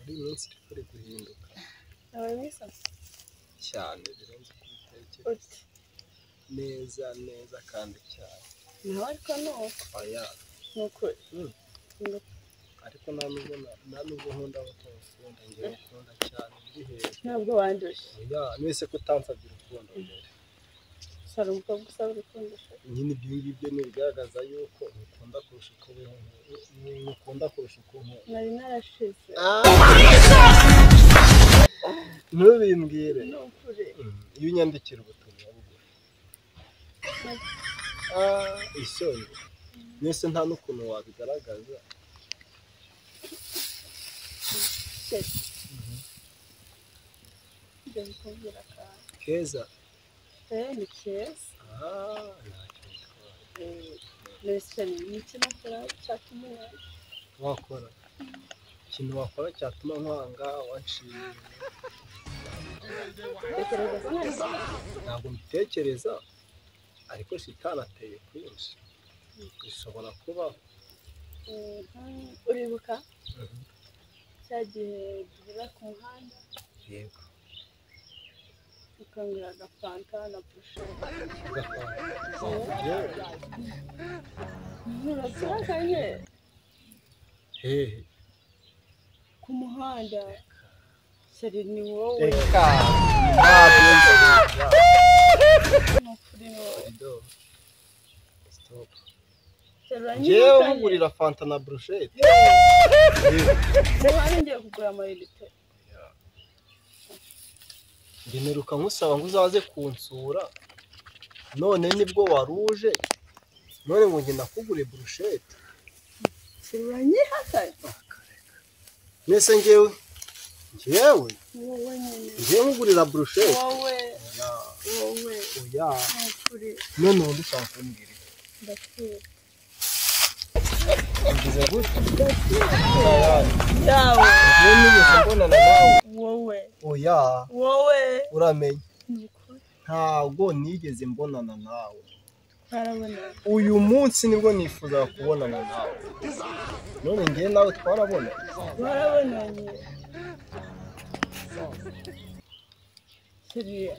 iminsi iri guhinduka cyane birenze kubitekereza neza kandi cyane nawe ariko nuko oya nuko ariko nubwo nkunda bakunda ngewe nkunda cyane biri hejuru ntabwo wandusha oya mwese kutamfabye urukundo mbere sara umukobwa usaba urukundo nyine ibyo ngibyo ni bigaragaza yuko ukunda kurusha uko ukunda kurusha uko nari narashize ntubimbwire nukuri iyo unyandikira ubutumwa bugufi isoni mwese nta n'ukuntu wabigaragaza keza ni keza mbese ni iki nakora cyatuma wakora ikintu wakora cyatuma nkwanga wanciye ntabwo mbitekereza ariko shitani ateye kwinshi bishobora kubaho uribuka cya gihe duhura ku muhanda yego ukangura agafanta na burushete nturakanye hehe ku muhanda seri ni wowe reka nukuri ni wowe stop ngewe mugurira fanta na burushete muhanda ngiye kugura amayinite ngeneruka nkusaba ngo uzaze kunsura none nibwo waruje none ngo ngenda kugure burushete uranyihakanye mwese ngewe wowe nyine ngewe nkugurira burushete wowe oya nukuri none ubundi ushaka kumbwira ndakwiye ngize gutya yawe ngewe nigeze mbonana nawe wowe oya uramenye nukuri ntabwo nigeze mbonana nawe twarabona uyu munsi nibwo nifuza kubonana nawe none ngewe nawe twarabonanye seriya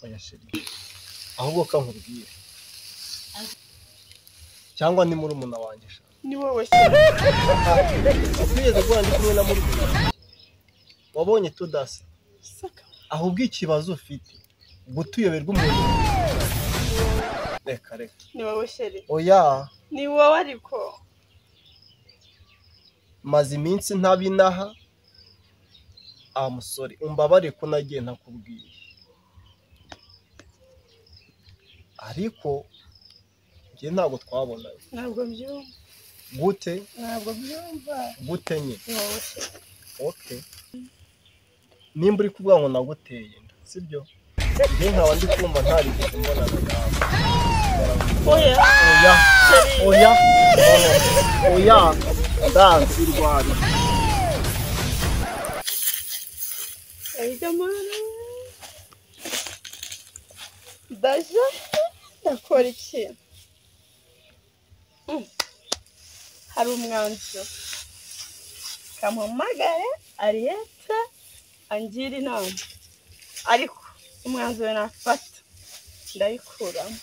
oya sheri ahubwo kankubwire cyangwa ni murumuna wanjye sha ni wowe twigeze guhura ndi kumwe na murumuna wanjye wabonye tudasa ahubwo ikibazo ufite gutuyoberwa umuntu reka ni wowe sheri oya ni wowe ariko maze iminsi ntabinaha musore umbabare ko nagiye ntakubwiye ariko njye ntabwo twabonanye ntabwo byumva gute ntabwo byumva gute nye ni wowe sheri okay nimba uri kuvuga ngo naguteye inda sibyo njye nkaba ndi kumva ntarigeze mbonana nawe oya ndanzi rwari ndaje ndakora ikintu hari umwanzuro kamuhamagare ariyete angira inama ariko umwanzuro nafata ndayikuramo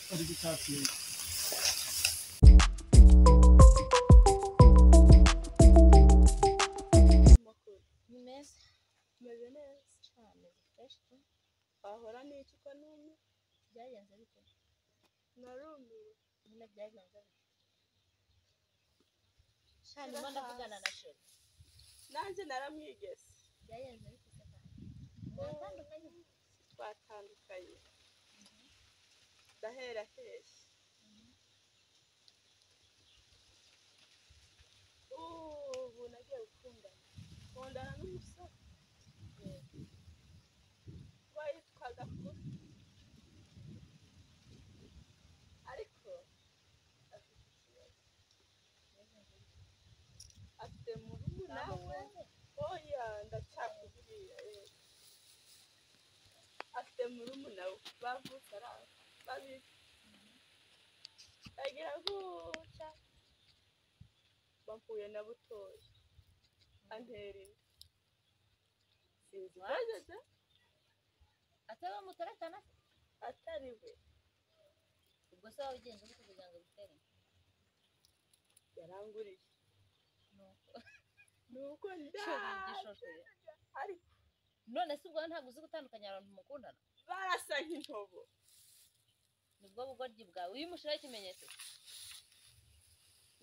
meze neza cyane wahora n'iki uko n'umwe byagenze bite narumiwe nyine byagenze bite cyane mo ndavugana na sheri nanjye naramwigeze byagenze bite se kandi twatandukanye ndahera hehe ubu nagiye gukundana n'umusore witwaga kuri ariko afite murumuna we oya ndacyakubwira afite murumuna we bavutse ari babiri agira gutya bampuye na butoya antera inda sinzi bageze ataba mutaratana atari we ubwo se wabigenze gute kugira ngo bitere yaranguriye nuko nuko igishoshoye ariko none se ubwo ntabwo uzi gutandukanya abantu mukundana barasa nk'intobo nibwo bugoryi bwawe uyu mushiraho ikimenyetso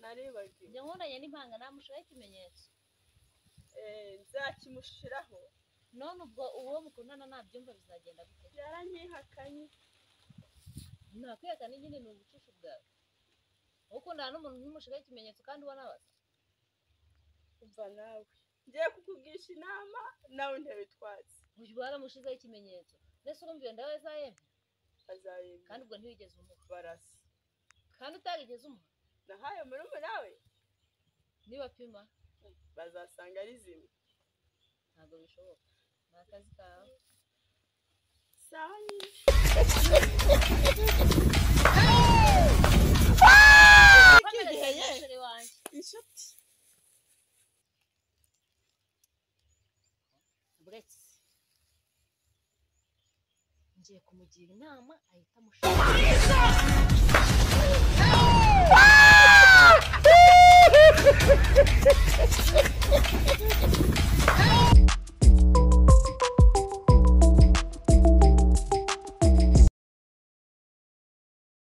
naribagiwe njye nkundanye n'impanga namushiraho ikimenyetso nzakimushiraho none ubwo uwo mukundana nabyumva bizagenda gute yaranyihakanye nakwihakana nyine ni ubucishu bwawe ukundana n'umuntu nk'umushiraho ikimenyetso kandi ubona basa umva nawe ngiye kukugisha inama nawe ntibitwaze uyu baramushizeho ikimenyetso mbese urumva iyo ndawe zayemye azayemye kandi ubwo ntiwigeze umuha barasa kandi utagigeze umuha nahaye murumuna we niba pima bazasanga ari zimwe ntabwo bishoboka ni akazi kawe sawa nyinshi umusore wanjye inshuti buretse ngiye kumugira inama ahita amushaka